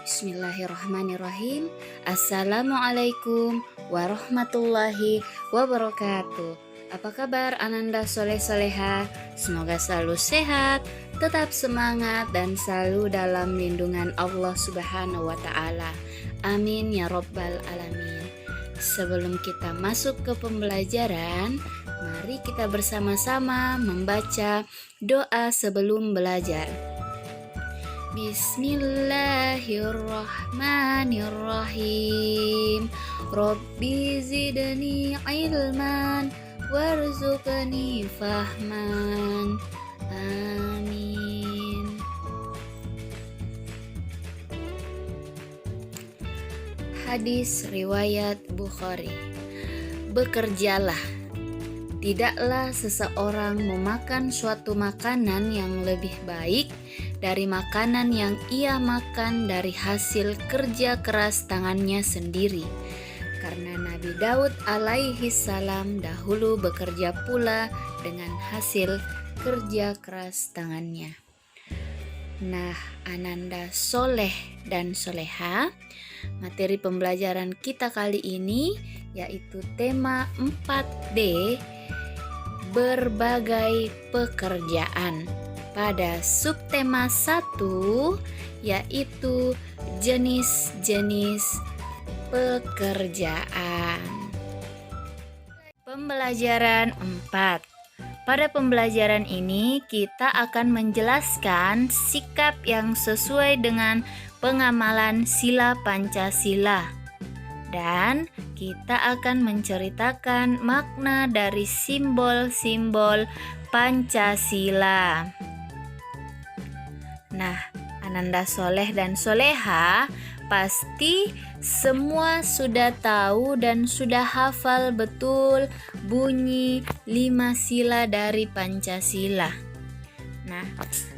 Bismillahirrahmanirrahim. Assalamualaikum warahmatullahi wabarakatuh. Apa kabar Ananda Soleh-Soleha? Semoga selalu sehat, tetap semangat dan selalu dalam lindungan Allah Subhanahu wa taala. Amin ya rabbal alamin. Sebelum kita masuk ke pembelajaran, mari kita bersama-sama membaca doa sebelum belajar. Bismillahirrahmanirrahim. Rabbi zidni ilman warzuqni fahman. Amin. Hadis riwayat Bukhari. Bekerjalah. Tidaklah seseorang memakan suatu makanan yang lebih baik dari makanan yang ia makan dari hasil kerja keras tangannya sendiri. Karena Nabi Daud alaihi salam dahulu bekerja pula dengan hasil kerja keras tangannya. Nah, Ananda Soleh dan Soleha, materi pembelajaran kita kali ini yaitu tema 4D, berbagai pekerjaan. Pada subtema 1 yaitu jenis-jenis pekerjaan. Pembelajaran 4. Pada pembelajaran ini kita akan menjelaskan sikap yang sesuai dengan pengamalan sila Pancasila. Dan kita akan menceritakan makna dari simbol-simbol Pancasila. Nah, Ananda Soleh dan Soleha pasti semua sudah tahu dan sudah hafal betul bunyi 5 sila dari Pancasila. Nah,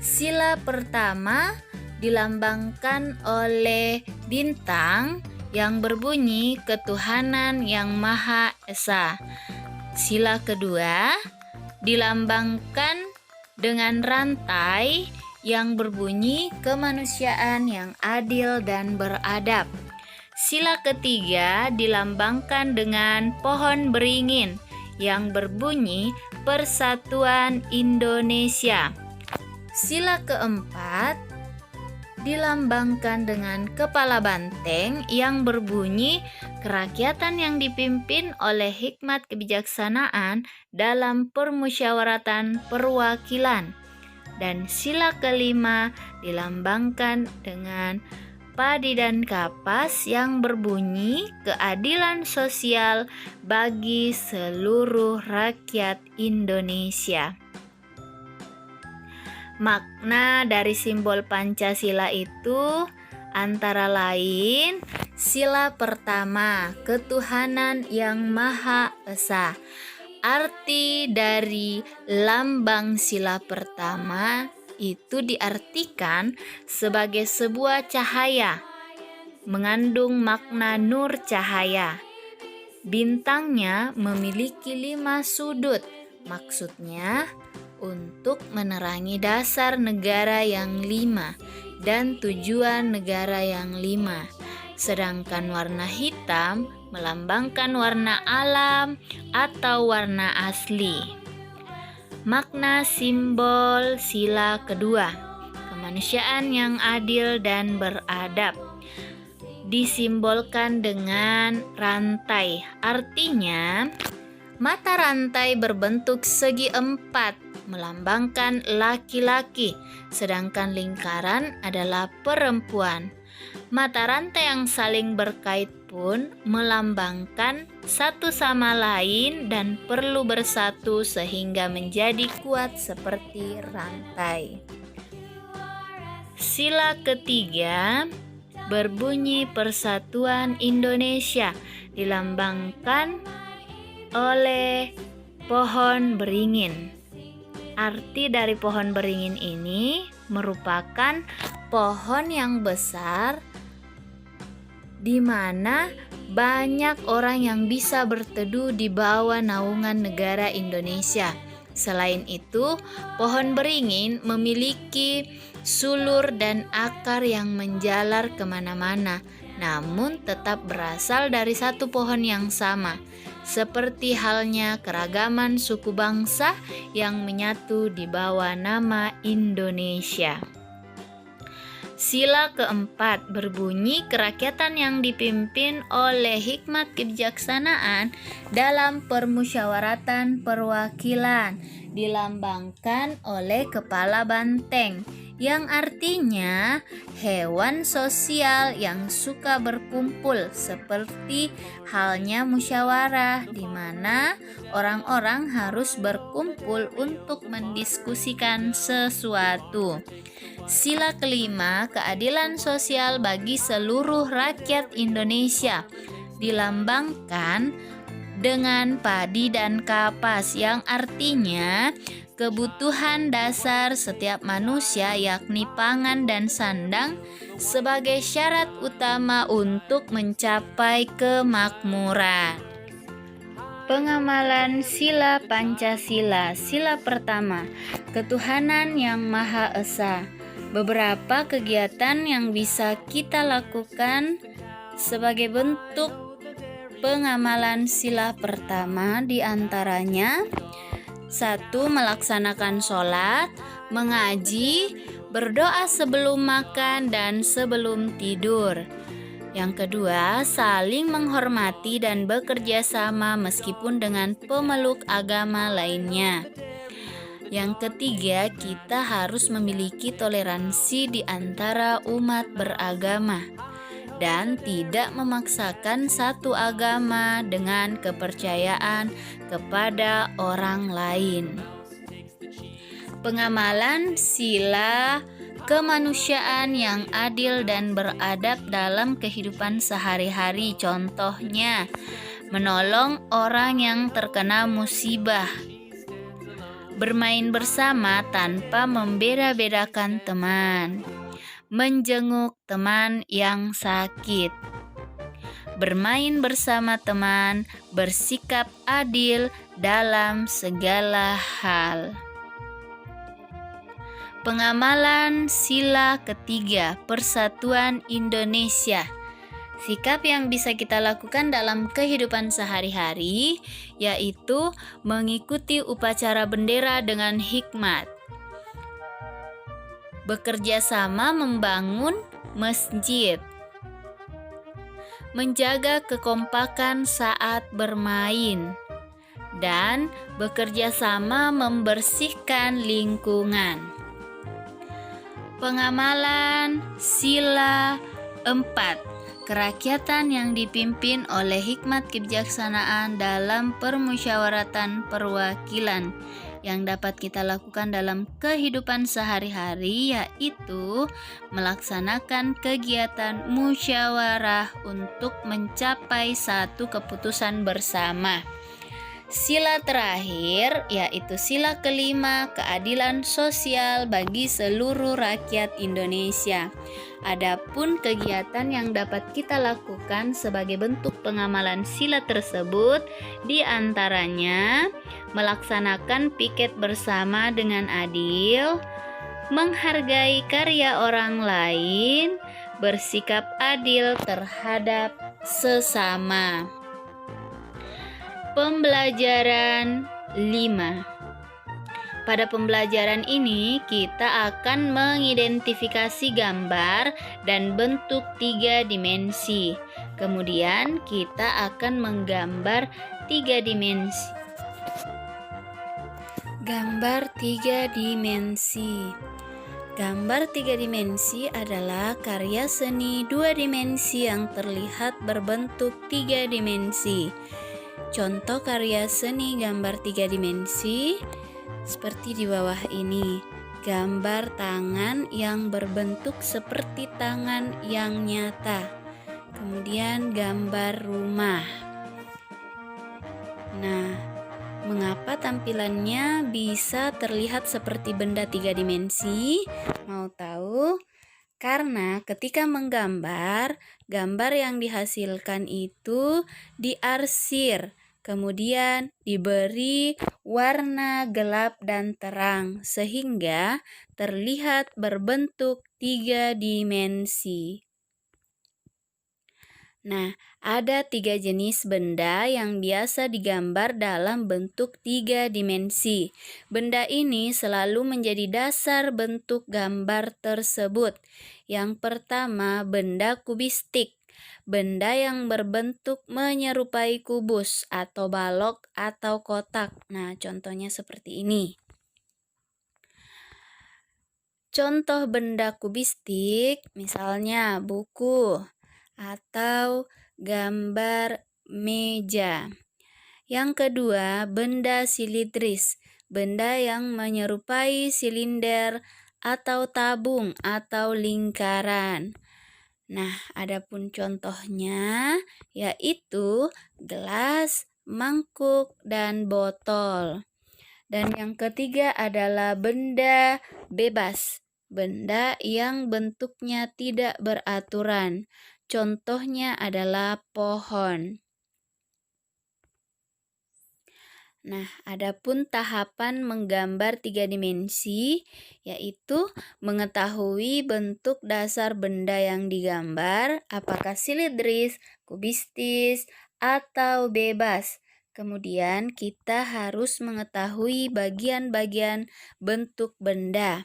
sila pertama dilambangkan oleh bintang yang berbunyi ketuhanan yang Maha Esa. Sila kedua dilambangkan dengan rantai yang berbunyi kemanusiaan yang adil dan beradab. Sila ketiga dilambangkan dengan pohon beringin yang berbunyi Persatuan Indonesia. Sila keempat dilambangkan dengan kepala banteng yang berbunyi kerakyatan yang dipimpin oleh hikmat kebijaksanaan dalam permusyawaratan perwakilan. Dan sila kelima dilambangkan dengan padi dan kapas yang berbunyi keadilan sosial bagi seluruh rakyat Indonesia. Makna dari simbol Pancasila itu antara lain sila pertama, ketuhanan yang Maha Esa. Arti dari lambang sila pertama itu diartikan sebagai sebuah cahaya, mengandung makna nur cahaya. Bintangnya memiliki 5 sudut, maksudnya untuk menerangi dasar negara yang 5 dan tujuan negara yang 5. Sedangkan warna hitam melambangkan warna alam atau warna asli. Makna simbol sila kedua, kemanusiaan yang adil dan beradab, disimbolkan dengan rantai. Artinya, mata rantai berbentuk segi 4 melambangkan laki-laki, sedangkan lingkaran adalah perempuan. Mata rantai yang saling berkait pun melambangkan satu sama lain dan perlu bersatu sehingga menjadi kuat seperti rantai. Sila ketiga berbunyi Persatuan Indonesia, dilambangkan oleh pohon beringin. Arti dari pohon beringin ini merupakan pohon yang besar di mana banyak orang yang bisa berteduh di bawah naungan negara Indonesia, Selain itu, pohon beringin memiliki sulur dan akar yang menjalar kemana-mana, namun tetap berasal dari satu pohon yang sama, seperti halnya keragaman suku bangsa yang menyatu di bawah nama Indonesia. Sila keempat berbunyi kerakyatan yang dipimpin oleh hikmat kebijaksanaan dalam permusyawaratan perwakilan dilambangkan oleh kepala banteng, yang artinya hewan sosial yang suka berkumpul, seperti halnya musyawarah di mana orang-orang harus berkumpul untuk mendiskusikan sesuatu. Sila kelima, keadilan sosial bagi seluruh rakyat Indonesia, dilambangkan dengan padi dan kapas, yang artinya kebutuhan dasar setiap manusia, yakni pangan dan sandang, sebagai syarat utama untuk mencapai kemakmuran. Pengamalan sila Pancasila. Sila pertama, ketuhanan yang Maha Esa. Beberapa kegiatan yang bisa kita lakukan sebagai bentuk pengamalan sila pertama diantaranya: 1. Melaksanakan sholat, mengaji, berdoa sebelum makan dan sebelum tidur. Yang kedua, saling menghormati dan bekerja sama meskipun dengan pemeluk agama lainnya. Yang ketiga, kita harus memiliki toleransi di antara umat beragama dan tidak memaksakan satu agama dengan kepercayaan kepada orang lain. Pengamalan sila kemanusiaan yang adil dan beradab dalam kehidupan sehari-hari, contohnya menolong orang yang terkena musibah, bermain bersama tanpa membeda-bedakan teman, menjenguk teman yang sakit, bermain bersama teman, bersikap adil dalam segala hal. Pengamalan sila ketiga, persatuan Indonesia. Sikap yang bisa kita lakukan dalam kehidupan sehari-hari yaitu mengikuti upacara bendera dengan hikmat, bekerja sama membangun masjid, menjaga kekompakan saat bermain, dan bekerja sama membersihkan lingkungan. Pengamalan sila 4, kerakyatan yang dipimpin oleh hikmat kebijaksanaan dalam permusyawaratan perwakilan, yang dapat kita lakukan dalam kehidupan sehari-hari yaitu melaksanakan kegiatan musyawarah untuk mencapai satu keputusan bersama. Sila terakhir yaitu sila kelima, keadilan sosial bagi seluruh rakyat Indonesia. Adapun kegiatan yang dapat kita lakukan sebagai bentuk pengamalan sila tersebut diantaranya melaksanakan piket bersama dengan adil, menghargai karya orang lain, bersikap adil terhadap sesama. Pembelajaran 5. Pada pembelajaran ini kita akan mengidentifikasi gambar dan bentuk 3 dimensi. Kemudian kita akan menggambar 3 dimensi. Gambar 3 dimensi. Gambar 3 dimensi adalah karya seni 2 dimensi yang terlihat berbentuk 3 dimensi. Contoh karya seni gambar 3 dimensi seperti di bawah ini. Gambar tangan yang berbentuk seperti tangan yang nyata. Kemudian gambar rumah. Nah, mengapa tampilannya bisa terlihat seperti benda 3 dimensi? Mau tahu? Karena ketika menggambar, gambar yang dihasilkan itu diarsir. kemudian diberi warna gelap dan terang sehingga terlihat berbentuk 3 dimensi. Nah, ada 3 jenis benda yang biasa digambar dalam bentuk 3 dimensi. Benda ini selalu menjadi dasar bentuk gambar tersebut. Yang pertama, benda kubistik. Benda yang berbentuk menyerupai kubus atau balok atau kotak. Nah, contohnya seperti ini. Contoh benda kubistik, misalnya buku atau gambar meja. Yang kedua, benda silindris, benda yang menyerupai silinder atau tabung atau lingkaran. Nah, adapun contohnya yaitu gelas, mangkuk, dan botol. Dan yang ketiga adalah benda bebas, benda yang bentuknya tidak beraturan. Contohnya adalah pohon. Nah, adapun tahapan menggambar 3 dimensi yaitu mengetahui bentuk dasar benda yang digambar, apakah silindris, kubistis, atau bebas. Kemudian kita harus mengetahui bagian-bagian bentuk benda.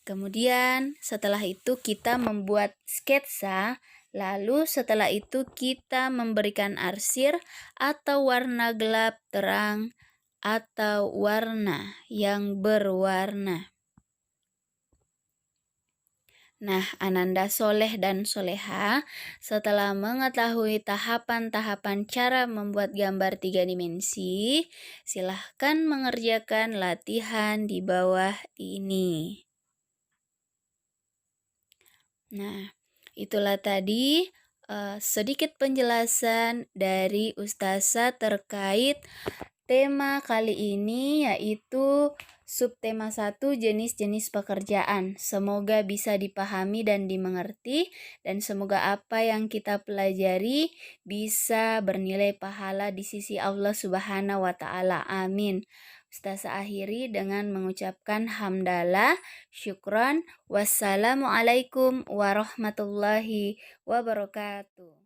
Kemudian setelah itu kita membuat sketsa. Lalu setelah itu kita memberikan arsir atau warna gelap, terang, atau warna yang berwarna. Nah, Ananda Soleh dan Soleha, setelah mengetahui tahapan-tahapan cara membuat gambar 3 dimensi, silahkan mengerjakan latihan di bawah ini. Nah, itulah tadi sedikit penjelasan dari Ustazah terkait tema kali ini, yaitu subtema 1 jenis-jenis pekerjaan. Semoga bisa dipahami dan dimengerti, dan semoga apa yang kita pelajari bisa bernilai pahala di sisi Allah Subhanahu wa Ta'ala. Amin. Ustazah akhiri dengan mengucapkan hamdalah, syukran, wassalamualaikum warahmatullahi wabarakatuh.